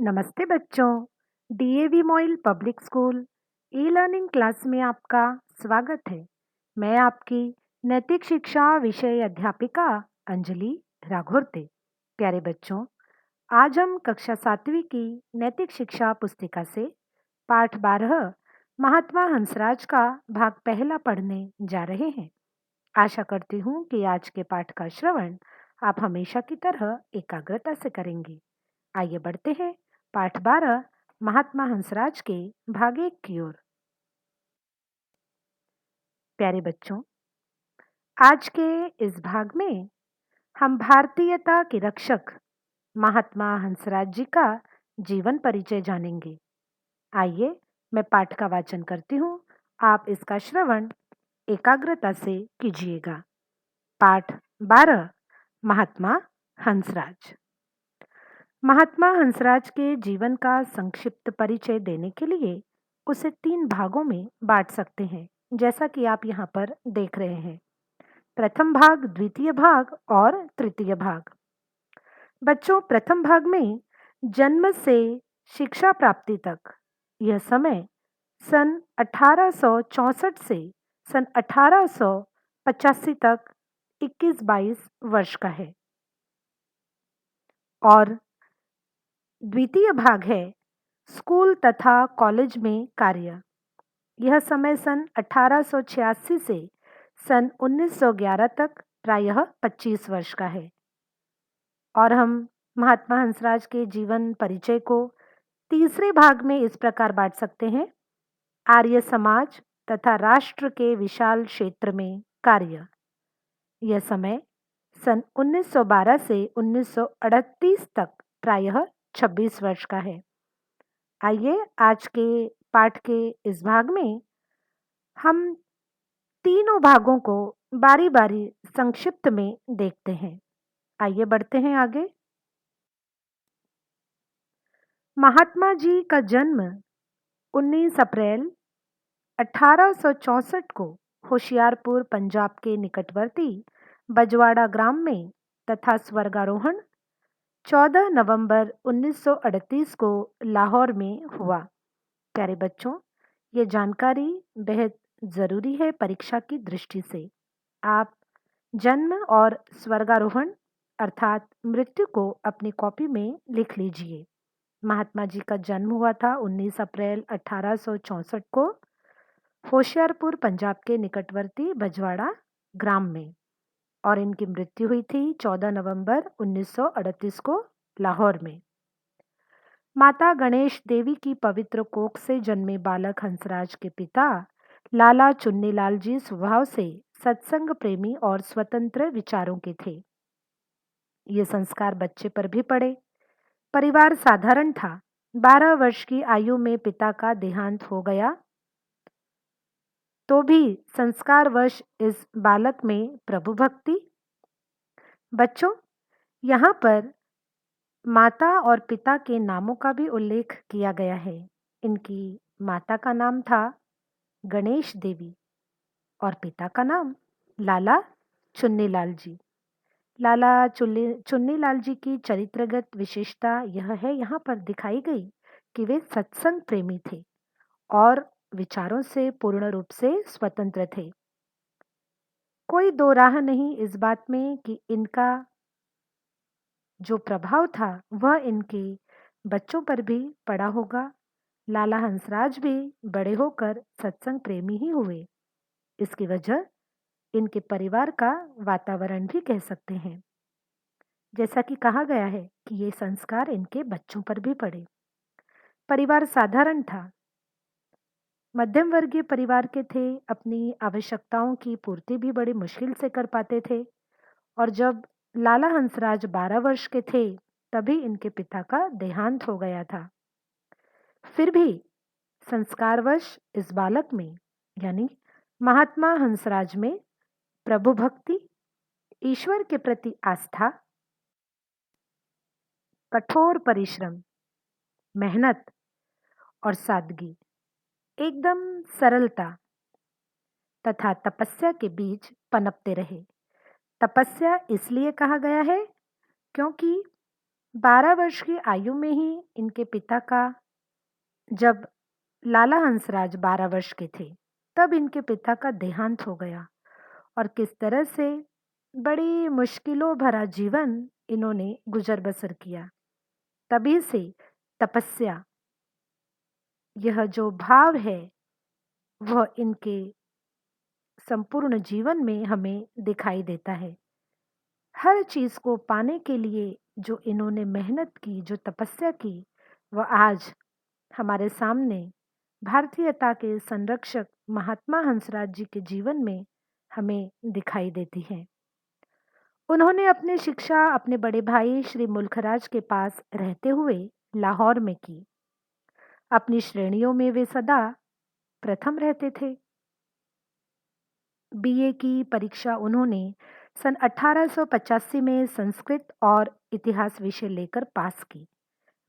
नमस्ते बच्चों। DAV MOIL public school e learning class में आपका स्वागत है। मैं आपकी नैतिक शिक्षा विषय अध्यापिका अंजलि राघोरते। प्यारे बच्चों, आज हम कक्षा 7वीं की नैतिक शिक्षा पुस्तिका से पाठ 12 महात्मा हंसराज का भाग पहला पढ़ने जा रहे हैं। आशा करती हूँ कि आज के पाठ का श्रवण आप हमेशा की तरह एकाग्रता से करेंगे। आइए बढ़ते हैं पाठ 12 महात्मा हंसराज के भाग 1 की ओर। प्यारे बच्चों, आज के इस भाग में हम भारतीयता के रक्षक महात्मा हंसराज जी का जीवन परिचय जानेंगे। आइए मैं पाठ का वाचन करती हूँ, आप इसका श्रवण एकाग्रता से कीजिएगा। पाठ 12 महात्मा हंसराज। महात्मा हंसराज के जीवन का संक्षिप्त परिचय देने के लिए उसे 3 भागों में बांट सकते हैं, जैसा कि आप यहाँ पर देख रहे हैं। प्रथम भाग, द्वितीय भाग और तृतीय भाग। बच्चों, प्रथम भाग में जन्म से शिक्षा प्राप्ति तक यह समय सन 1864 से सन 1885 तक 21-22 वर्ष का है। और द्वितीय भाग है स्कूल तथा कॉलेज में कार्य। यह समय सन 1886 से सन 1911 तक प्रायः 25 वर्ष का है। और हम महात्मा हंसराज के जीवन परिचय को तीसरे भाग में इस प्रकार बांट सकते हैं: आर्य समाज तथा राष्ट्र के विशाल क्षेत्र में कार्य। यह समय सन 1912 से 1938 तक प्रायः 26 वर्ष का है। आइए आज के पाठ के इस भाग में हम तीनों भागों को बारी-बारी संक्षिप्त में देखते हैं। आइए बढ़ते हैं आगे। महात्मा जी का जन्म 19 अप्रैल 1864 को होशियारपुर, पंजाब के निकटवर्ती बजवाड़ा ग्राम में तथा स्वर्गारोहण 14 नवंबर 1938 को लाहौर में हुआ। प्यारे बच्चों, ये जानकारी बेहद ज़रूरी है परीक्षा की दृष्टि से। आप जन्म और स्वर्गारोहण अर्थात मृत्यु को अपनी कॉपी में लिख लीजिए। महात्मा जी का जन्म हुआ था 19 अप्रैल 1864 को होशियारपुर, पंजाब के निकटवर्ती बजवाड़ा ग्राम में, और इनकी मृत्यु हुई थी 14 नवंबर 1938 को लाहौर में। माता गणेश देवी की पवित्र कोख से जन्मे बालक हंसराज के पिता लाला चुन्नीलाल जी स्वभाव से सत्संग प्रेमी और स्वतंत्र विचारों के थे। ये संस्कार बच्चे पर भी पड़े। परिवार साधारण था। 12 वर्ष की आयु में पिता का देहांत हो गया, तो भी संस्कारवश इस बालक में प्रभु भक्ति। बच्चों, यहाँ पर माता और पिता के नामों का भी उल्लेख किया गया है। इनकी माता का नाम था गणेश देवी और पिता का नाम लाला चुन्नीलाल जी। लाला चुन्नीलाल जी की चरित्रगत विशेषता यह है, यहाँ पर दिखाई गई कि वे सत्संग प्रेमी थे और विचारों से पूर्ण रूप से स्वतंत्र थे। कोई दो राह नहीं इस बात में कि इनका जो प्रभाव था वह इनके बच्चों पर भी पड़ा होगा। लाला हंसराज भी बड़े होकर सत्संग प्रेमी ही हुए। इसकी वजह इनके परिवार का वातावरण भी कह सकते हैं। जैसा कि कहा गया है कि ये संस्कार इनके बच्चों पर भी पड़े। परिवार साधारण था, मध्यम वर्गीय परिवार के थे। अपनी आवश्यकताओं की पूर्ति भी बड़ी मुश्किल से कर पाते थे। और जब लाला हंसराज 12 वर्ष के थे तभी इनके पिता का देहांत हो गया था। फिर भी संस्कारवश इस बालक में यानी महात्मा हंसराज में प्रभु भक्ति, ईश्वर के प्रति आस्था, कठोर परिश्रम, मेहनत और सादगी, एकदम सरलता तथा तपस्या के बीच पनपते रहे। तपस्या इसलिए कहा गया है क्योंकि 12 वर्ष की आयु में ही इनके पिता का, जब लाला हंसराज 12 वर्ष के थे, तब इनके पिता का देहांत हो गया। और किस तरह से बड़ी मुश्किलों भरा जीवन इन्होंने गुजर बसर किया। तभी से तपस्या, यह जो भाव है, वह इनके संपूर्ण जीवन में हमें दिखाई देता है। हर चीज को पाने के लिए जो इन्होंने मेहनत की, जो तपस्या की, वह आज हमारे सामने भारतीयता के संरक्षक महात्मा हंसराज जी के जीवन में हमें दिखाई देती है। उन्होंने अपनी शिक्षा अपने बड़े भाई श्री मुल्खराज के पास रहते हुए लाहौर में की। अपनी श्रेणियों में वे सदा प्रथम रहते थे। बीए की परीक्षा उन्होंने सन 1885 में संस्कृत और इतिहास विषय लेकर पास की।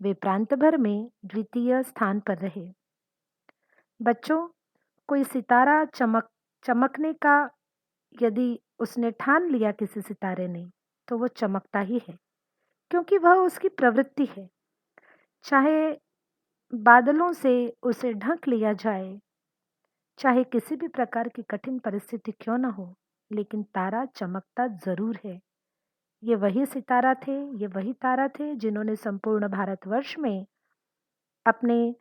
वे प्रांत भर में द्वितीय स्थान पर रहे। बच्चों, कोई सितारा चमकने का, यदि उसने ठान लिया किसी सितारे ने, तो वो चमकता ही है, क्योंकि वह उसकी प्रवृत्ति है। चाहे बादलों से उसे ढक लिया जाए, चाहे किसी भी प्रकार की कठिन परिस्थिति क्यों न हो, लेकिन तारा चमकता जरूर है। ये वही सितारा थे, ये वही तारा थे जिन्होंने संपूर्ण भारतवर्ष में अपने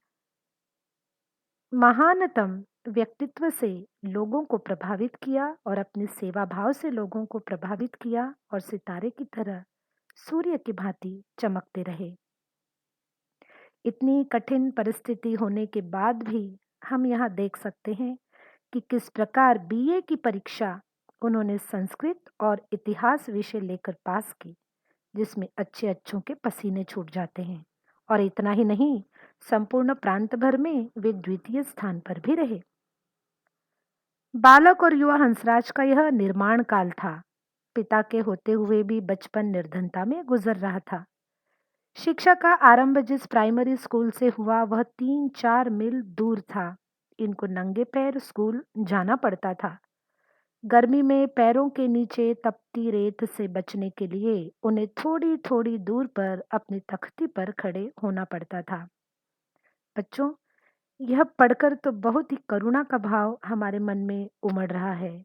महानतम व्यक्तित्व से लोगों को प्रभावित किया और अपनी सेवा भाव से लोगों को प्रभावित किया, और सितारे की तरह सूर्य की भांति चमकते रहे। इतनी कठिन परिस्थिति होने के बाद भी हम यहाँ देख सकते हैं कि किस प्रकार बीए की परीक्षा उन्होंने संस्कृत और इतिहास विषय लेकर पास की, जिसमें अच्छे अच्छों के पसीने छूट जाते हैं। और इतना ही नहीं, संपूर्ण प्रांत भर में वे द्वितीय स्थान पर भी रहे। बालक और युवा हंसराज का यह निर्माण काल था। पिता के होते हुए भी बचपन निर्धनता में गुजर रहा था। शिक्षा का आरंभ जिस प्राइमरी स्कूल से हुआ, वह 3-4 मील दूर था। इनको नंगे पैर स्कूल जाना पड़ता था। गर्मी में पैरों के नीचे तपती रेत से बचने के लिए उन्हें थोड़ी थोड़ी दूर पर अपनी तख्ती पर खड़े होना पड़ता था। बच्चों, यह पढ़कर तो बहुत ही करुणा का भाव हमारे मन में उमड़ रहा है।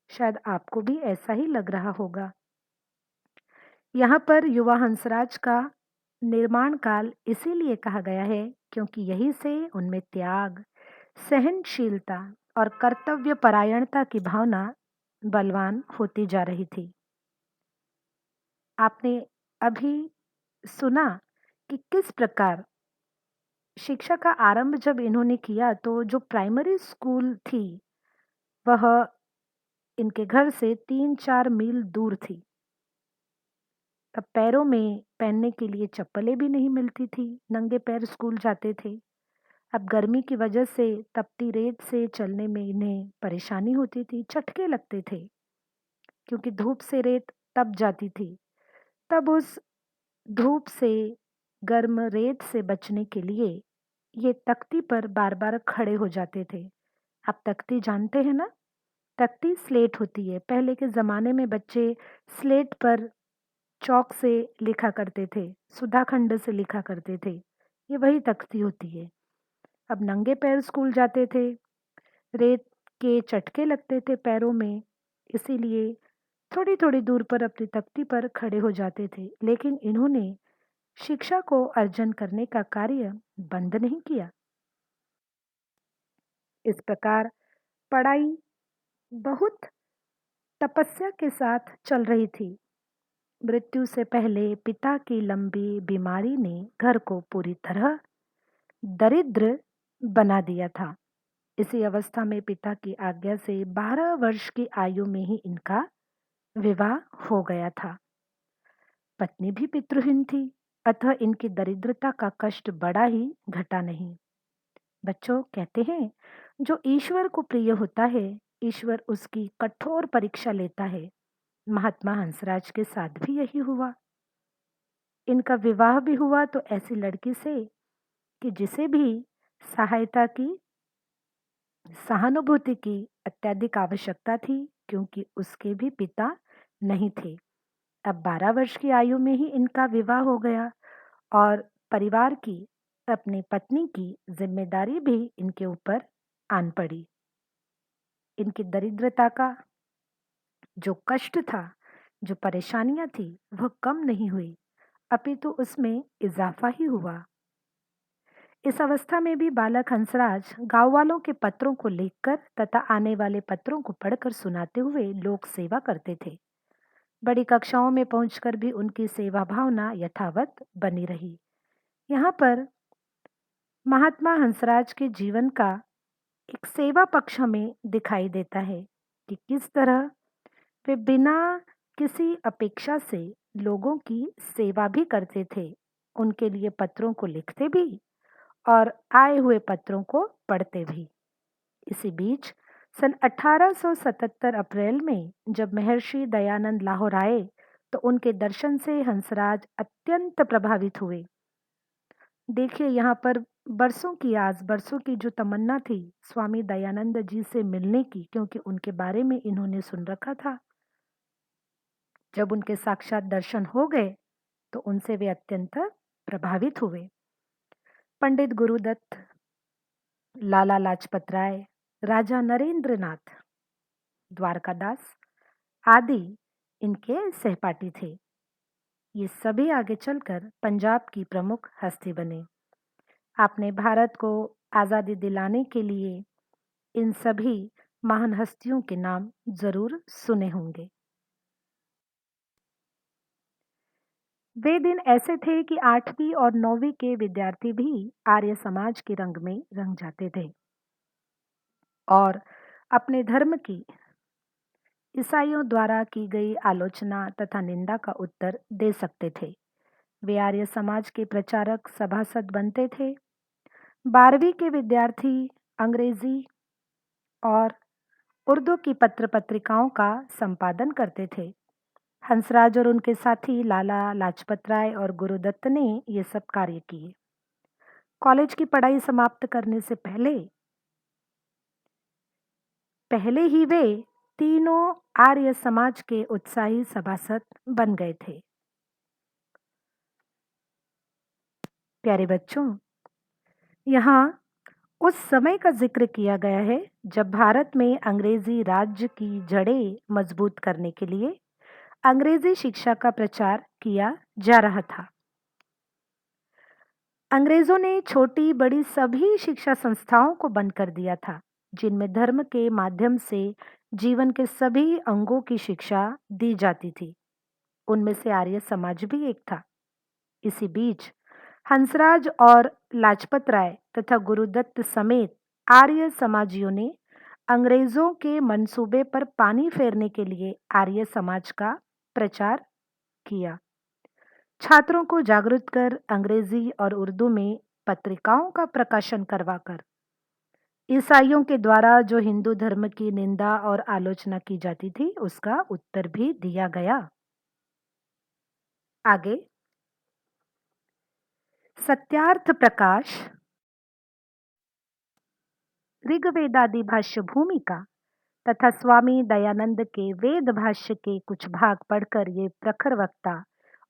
शायद आपको भी ऐसा ही लग रहा होगा। यहाँ पर युवा हंसराज का निर्माण काल इसीलिए कहा गया है क्योंकि यही से उनमें त्याग, सहनशीलता और कर्तव्य परायणता की भावना बलवान होती जा रही थी। आपने अभी सुना कि किस प्रकार शिक्षा का आरंभ जब इन्होंने किया, तो जो प्राइमरी स्कूल थी वह इनके घर से 3-4 मील दूर थी। तब पैरों में पहनने के लिए चप्पलें भी नहीं मिलती थी, नंगे पैर स्कूल जाते थे। अब गर्मी की वजह से तपती रेत से चलने में इन्हें परेशानी होती थी, चटके लगते थे, क्योंकि धूप से रेत तप जाती थी। तब उस धूप से, गर्म रेत से बचने के लिए ये तख्ती पर बार बार खड़े हो जाते थे। आप तख्ती जानते हैं ना? तख्ती स्लेट होती है। पहले के ज़माने में बच्चे स्लेट पर चॉक से लिखा करते थे, सुधाखंड से लिखा करते थे। ये वही तख्ती होती है। अब नंगे पैर स्कूल जाते थे, रेत के चटके लगते थे पैरों में, इसीलिए थोड़ी थोड़ी दूर पर अपनी तख्ती पर खड़े हो जाते थे। लेकिन इन्होंने शिक्षा को अर्जन करने का कार्य बंद नहीं किया। इस प्रकार पढ़ाई बहुत तपस्या के साथ चल रही थी। मृत्यु से पहले पिता की लंबी बीमारी ने घर को पूरी तरह दरिद्र बना दिया था। इसी अवस्था में पिता की आज्ञा से 12 वर्ष की आयु में ही इनका विवाह हो गया था। पत्नी भी पितृहीन थी, अतः इनकी दरिद्रता का कष्ट बड़ा ही घटा नहीं। बच्चों, कहते हैं जो ईश्वर को प्रिय होता है, ईश्वर उसकी कठोर परीक्षा लेता है। महात्मा हंसराज के साथ भी यही हुआ। इनका विवाह भी हुआ तो ऐसी लड़की से कि जिसे भी सहायता की, सहानुभूति की अत्यधिक आवश्यकता थी, क्योंकि उसके भी पिता नहीं थे। अब 12 वर्ष की आयु में ही इनका विवाह हो गया। और परिवार की, अपनी पत्नी की जिम्मेदारी भी इनके ऊपर आन पड़ी। इनकी दरिद्रता का जो कष्ट था, जो परेशानियां थी, वह कम नहीं हुई, अपितु उसमें इजाफा ही हुआ। इस अवस्था में भी बालक हंसराज गांव वालों के पत्रों को लिखकर तथा आने वाले पत्रों को पढ़कर सुनाते हुए लोक सेवा करते थे। बड़ी कक्षाओं में पहुंचकर भी उनकी सेवा भावना यथावत बनी रही। यहाँ पर महात्मा हंसराज के जीवन का एक सेवा पक्ष हमें दिखाई देता है कि किस तरह वे बिना किसी अपेक्षा से लोगों की सेवा भी करते थे, उनके लिए पत्रों को लिखते भी और आए हुए पत्रों को पढ़ते भी। इसी बीच सन 1877 अप्रैल में जब महर्षि दयानंद लाहौर आए तो उनके दर्शन से हंसराज अत्यंत प्रभावित हुए। देखिए, यहाँ पर बरसों की आस, बरसों की जो तमन्ना थी स्वामी दयानंद जी से मिलने की, क्योंकि उनके बारे में इन्होंने सुन रखा था। जब उनके साक्षात दर्शन हो गए तो उनसे वे अत्यंत प्रभावित हुए। पंडित गुरुदत्त, लाला लाजपत राय, राजा नरेंद्र नाथ, द्वारकादास आदि इनके सहपाठी थे। ये सभी आगे चलकर पंजाब की प्रमुख हस्ती बने। आपने भारत को आज़ादी दिलाने के लिए इन सभी महान हस्तियों के नाम जरूर सुने होंगे। वे दिन ऐसे थे कि 8वीं और 9वीं के विद्यार्थी भी आर्य समाज के रंग में रंग जाते थे और अपने धर्म की ईसाइयों द्वारा की गई आलोचना तथा निंदा का उत्तर दे सकते थे। वे आर्य समाज के प्रचारक सभासद बनते थे। 12वीं के विद्यार्थी अंग्रेजी और उर्दू की पत्र पत्रिकाओं का संपादन करते थे। हंसराज और उनके साथी लाला लाजपत राय और गुरुदत्त ने ये सब कार्य किए। कॉलेज की पढ़ाई समाप्त करने से पहले ही वे तीनों आर्य समाज के उत्साही सभासद बन गए थे। प्यारे बच्चों, यहाँ उस समय का जिक्र किया गया है जब भारत में अंग्रेजी राज्य की जड़ें मजबूत करने के लिए अंग्रेजी शिक्षा का प्रचार किया जा रहा था। अंग्रेजों ने छोटी बड़ी सभी शिक्षा संस्थाओं को बंद कर दिया था, जिनमें धर्म के माध्यम से जीवन के सभी अंगों की शिक्षा दी जाती थी। उनमें से आर्य समाज भी एक था। इसी बीच हंसराज और लाजपत राय तथा गुरुदत्त समेत आर्य समाजियों ने अंग्रेजों के मंसूबे पर पानी फेरने के लिए आर्य समाज का प्रचार किया। छात्रों को जागरूक कर अंग्रेजी और उर्दू में पत्रिकाओं का प्रकाशन करवाकर ईसाइयों के द्वारा जो हिंदू धर्म की निंदा और आलोचना की जाती थी उसका उत्तर भी दिया गया। आगे सत्यार्थ प्रकाश, ऋग्वेदादि भाष्य भूमिका तथा स्वामी दयानंद के वेद भाष्य के कुछ भाग पढ़कर ये प्रखर वक्ता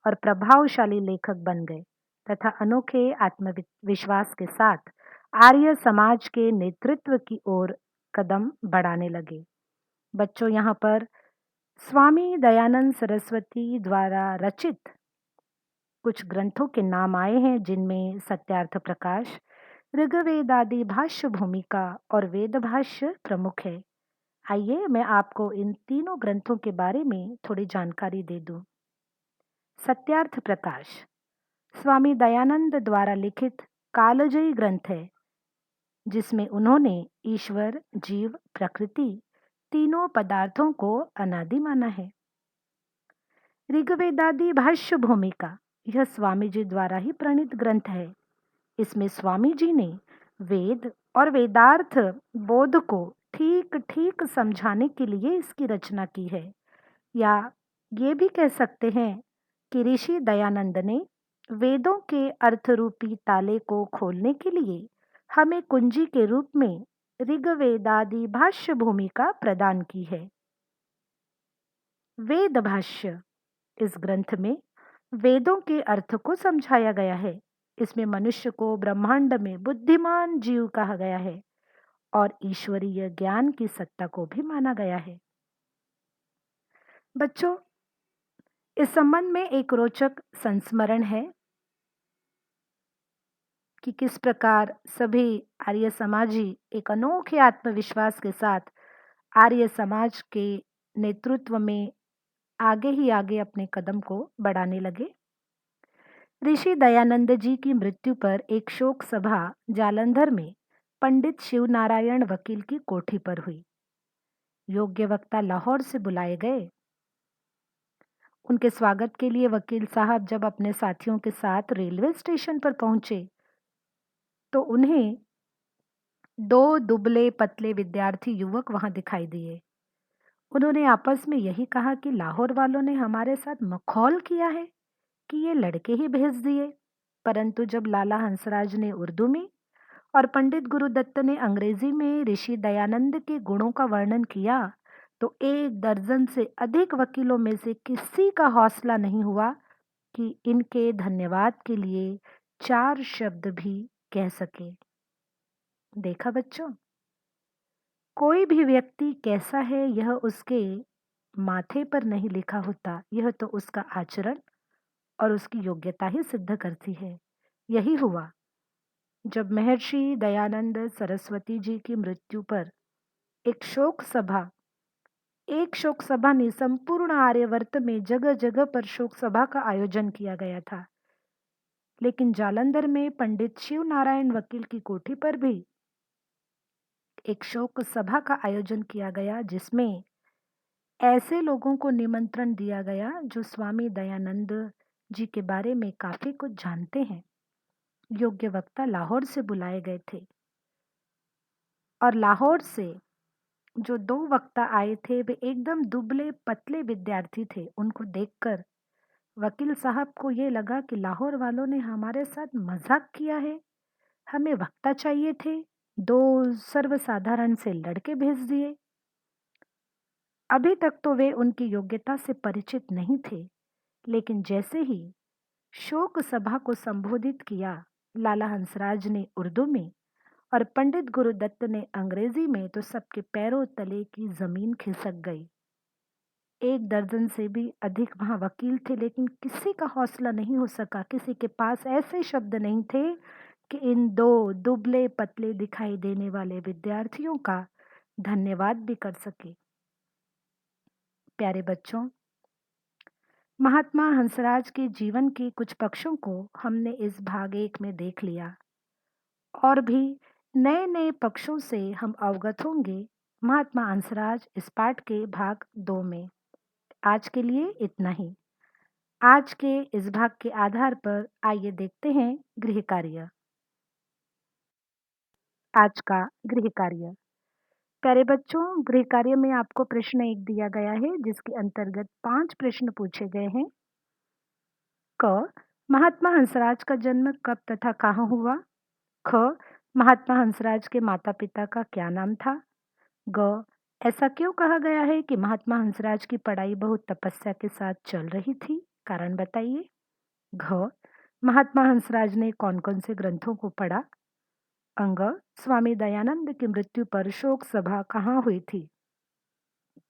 और प्रभावशाली लेखक बन गए तथा अनोखे आत्मविश्वास के साथ आर्य समाज के नेतृत्व की ओर कदम बढ़ाने लगे। बच्चों, यहाँ पर स्वामी दयानंद सरस्वती द्वारा रचित कुछ ग्रंथों के नाम आए हैं, जिनमें सत्यार्थ प्रकाश, ऋग्वेदादि भाष्य भूमिका और वेद भाष्य प्रमुख है। आइए मैं आपको इन तीनों ग्रंथों के बारे में थोड़ी जानकारी दे दूं। सत्यार्थ प्रकाश स्वामी दयानंद द्वारा लिखित कालजयी ग्रंथ है, जिसमें उन्होंने ईश्वर, जीव, प्रकृति तीनों पदार्थों को अनादि माना है। ऋग्वेदादि भाष्य भूमिका यह स्वामी जी द्वारा ही प्रणीत ग्रंथ है। इसमें स्वामी जी ने वेद और वेदार्थ बोध को ठीक ठीक समझाने के लिए इसकी रचना की है, या ये भी कह सकते हैं कि ऋषि दयानंद ने वेदों के अर्थ रूपी ताले को खोलने के लिए हमें कुंजी के रूप में ऋग्वेदादि भाष्य भूमिका प्रदान की है। वेद भाष्य इस ग्रंथ में वेदों के अर्थ को समझाया गया है। इसमें मनुष्य को ब्रह्मांड में बुद्धिमान जीव कहा गया है और ईश्वरीय ज्ञान की सत्ता को भी माना गया है। बच्चों, इस संबंध में एक रोचक संस्मरण है कि किस प्रकार सभी आर्य समाजी एक अनोखे आत्मविश्वास के साथ आर्य समाज के नेतृत्व में आगे ही आगे अपने कदम को बढ़ाने लगे। ऋषि दयानंद जी की मृत्यु पर एक शोक सभा जालंधर में पंडित शिवनारायण वकील की कोठी पर हुई। योग्य वक्ता लाहौर से बुलाए गए। उनके स्वागत के लिए वकील साहब जब अपने साथियों के साथ रेलवे स्टेशन पर पहुंचे तो उन्हें दो दुबले पतले विद्यार्थी युवक वहां दिखाई दिए। उन्होंने आपस में यही कहा कि लाहौर वालों ने हमारे साथ मखौल किया है कि ये लड़के ही भेज दिए। परंतु जब लाला हंसराज ने उर्दू में और पंडित गुरुदत्त ने अंग्रेजी में ऋषि दयानंद के गुणों का वर्णन किया तो एक दर्जन से अधिक वकीलों में से किसी का हौसला नहीं हुआ कि इनके धन्यवाद के लिए चार शब्द भी कह सके। देखा बच्चों, कोई भी व्यक्ति कैसा है यह उसके माथे पर नहीं लिखा होता, यह तो उसका आचरण और उसकी योग्यता ही सिद्ध करती है। यही हुआ जब महर्षि दयानंद सरस्वती जी की मृत्यु पर एक शोक सभा ने संपूर्ण आर्यवर्त में जगह जगह पर शोक सभा का आयोजन किया गया था। लेकिन जालंधर में पंडित शिव नारायण वकील की कोठी पर भी एक शोक सभा का आयोजन किया गया जिसमें ऐसे लोगों को निमंत्रण दिया गया जो स्वामी दयानंद जी के बारे में काफी कुछ जानते हैं। योग्य वक्ता लाहौर से बुलाए गए थे और लाहौर से जो दो वक्ता आए थे वे एकदम दुबले पतले विद्यार्थी थे। उनको देखकर वकील साहब को ये लगा कि लाहौर वालों ने हमारे साथ मजाक किया है। हमें वक्ता चाहिए थे, दो सर्वसाधारण से लड़के भेज दिए। अभी तक तो वे उनकी योग्यता से परिचित नहीं थे, लेकिन जैसे ही शोक सभा को संबोधित किया लाला हंसराज ने उर्दू में और पंडित गुरुदत्त ने अंग्रेजी में तो सबके पैरों तले की जमीन खिसक गई। एक दर्जन से भी अधिक वहां वकील थे, लेकिन किसी का हौसला नहीं हो सका, किसी के पास ऐसे शब्द नहीं थे कि इन दो दुबले पतले दिखाई देने वाले विद्यार्थियों का धन्यवाद भी कर सके। प्यारे बच्चों, महात्मा हंसराज के जीवन के कुछ पक्षों को हमने इस भाग 1 में देख लिया और भी नए नए पक्षों से हम अवगत होंगे महात्मा हंसराज इस पाठ के भाग 2 में। आज के लिए इतना ही। आज के इस भाग के आधार पर आइए देखते हैं गृह कार्य। आज का गृह कार्य। प्यारे बच्चों, गृह कार्य में आपको प्रश्न 1 दिया गया है जिसके अंतर्गत 5 प्रश्न पूछे गए हैं। क, महात्मा हंसराज का जन्म कब तथा कहाँ हुआ? ख, महात्मा हंसराज के माता पिता का क्या नाम था? ग, ऐसा क्यों कहा गया है कि महात्मा हंसराज की पढ़ाई बहुत तपस्या के साथ चल रही थी? कारण बताइए। घ, महात्मा हंसराज ने कौन कौन से ग्रंथों को पढ़ा? अंग, स्वामी दयानंद की मृत्यु पर शोक सभा कहाँ हुई थी?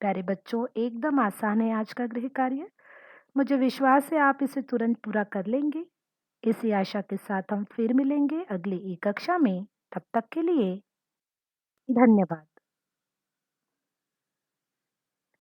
प्यारे बच्चों, एकदम आसान है आज का गृह कार्य। मुझे विश्वास है आप इसे तुरंत पूरा कर लेंगे। इसी आशा के साथ हम फिर मिलेंगे अगली ई कक्षा में। तब तक के लिए धन्यवाद।